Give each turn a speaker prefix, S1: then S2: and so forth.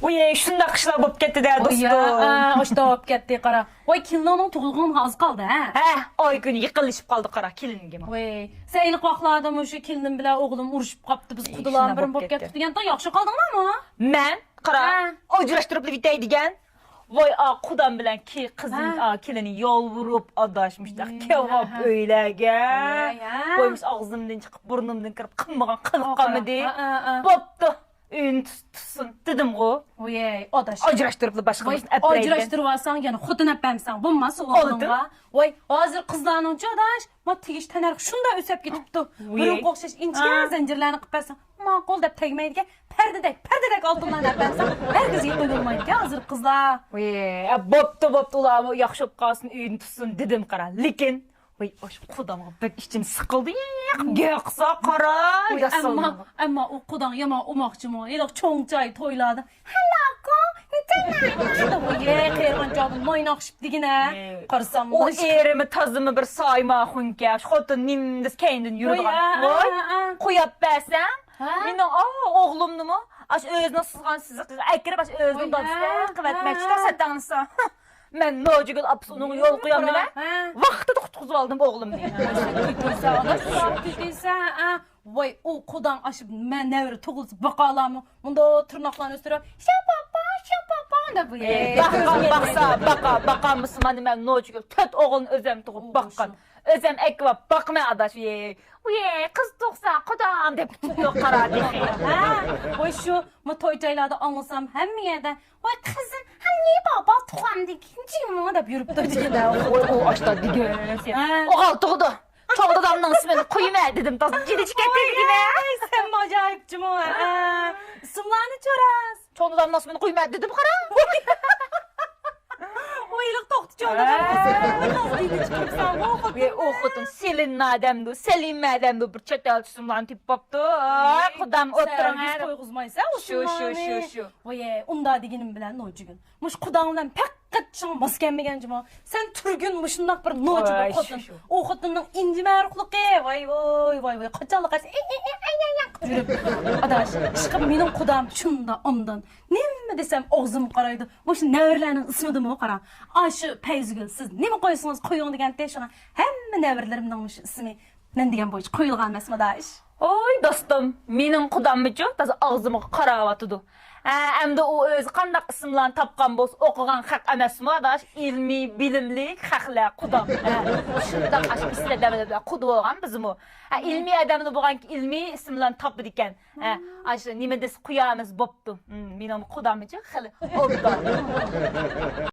S1: Oy, şunda qışlar bo'lib ketdi de dostum.
S2: Oşta olib ketdi qara. Voy kelinning tug'ilgani az qoldi ha.
S1: Oy kuni yiqilishib qoldi qara kelinga.
S2: Voy, sen ilk vaqtlarda o'sha kelinim bilan o'g'lim urushib qopti, biz qudular birin bo'lib ketdik deganda yaxshi qoldinglarmi?
S1: Men qara, ajrashtirib bitay degan. Voy, qudam bilan qizning kelini yol vurib adashmışlar. Kevap öyləgə. Qoymuş ağzımdan çıxıb, burnumdan kirib, qınmağan qılıqqamıdı. Bopdu. Ün tutsun dedim o.
S2: Voy, adaş.
S1: Ajrashtirib başqamızın əprəydi.
S2: Ajrashtirib alsan, yəni xudun əpəmsən, bulmasa oğlunğa. Voy, hazır qızlarning adaş, ma tegish tanarıq şunda ösəb getibdi. Birin qoxşaş inçikən zəncirlərini qıpəsən. Maqul deb tegməydi ki, pərdədək altından əpəmsən. Hər qız yetmən olmaydı ki, hazır qızlar.
S1: Voy, bopdu, ulamı yaxşı qalsın, ün tutsun dedim qara. Lekin voy, qudamğa bək içim sıqıldı. Gəqsa qara.
S2: Amma o qudan yama umaqçımı, elə çoğ çay toyladı. Halaka, nətənə? Voy, qeyran cadım, maynaqşıb digine. Qarsam.
S1: O erimi tazımı bir sayma xunke. Xotun nimdiz kendin yürüdüğün. Voy, qoyab bəsəm. Mənim oğlumnu mu? Aş özünə sızğan sizi qız. Əkirib aş özünü dadısın. Qıvətməkçilər sətanısan. Mən nocugul apıs onun yol qoyam nə? Vaxtı da qutquzub aldım oğlum deyə.
S2: Tütüysə, voy, o qudan aşıb mən nəvri toğulsub baqalamı. Bunda tırnaqlarını östürüb. Şapapa da bu.
S1: Baqa mısın mən nocugul. Töt oğlun özəm toğub baqan. Özəm əkvab baqmay adaş. Uye, qız toqsa qudam deb tutdu qara deyə.
S2: Voy, şu toycaylarda anlasam həmmə yerdə. Voy, qızım, niye baba tuğam deyinciyim da yürüb döydülər.
S1: O aşda digən. O qaltıqdı. Çoğda damdan ismini qoyma dedim. Gidicik etdi mi?
S2: Sen acayipçim o. İsimlerini çöraz.
S1: Çoğda damdan ismini qoyma dedim qara.
S2: O ilik toxtu çoğda damdan. Gidicik etsən
S1: o xudun Selin madəmdir. Selin madəmdir. Bir çətal isimlerini tip baxdı. Qudam oturun.
S2: Hiç koyğuzmaysa o
S1: Şu.
S2: Oy, onda deginim bilen nocugün. Muş qudağından pek qatçın baskenmegencim o. Sen türgün muşundaq bir nocugün xotun. O xotunun incime ruqluqi. Vay. Qaçalı qaç. Yürüp. Adaş, çıkıp benim qudam şunda ondan. Nemme desem ağzım qaraydı. Muş nəvirlərinin ismidir mi o qara? Aşı Peyzgül siz neme qoysunuz qoyun degen deşana. Həmmə nəvirlərimdən muş ismi. Mən degen boyuç qoyulğan məsmi adaş.
S1: Oy dostum, menin qudamıcı da ağzımı qaravatıdı. Hem de o öz qandaq isimlerini tapqan boz, oqıgan haq emasmı adaş, ilmi, bilimli, haqla qudam. Şundaq aş islə dəvədə qudu olğan bizim o. İlmi adamını boğan ki, ilmi isimlerini tapdı diken. Aş nimedes quyamız bopdu. Menin qudamıcı xili oldu.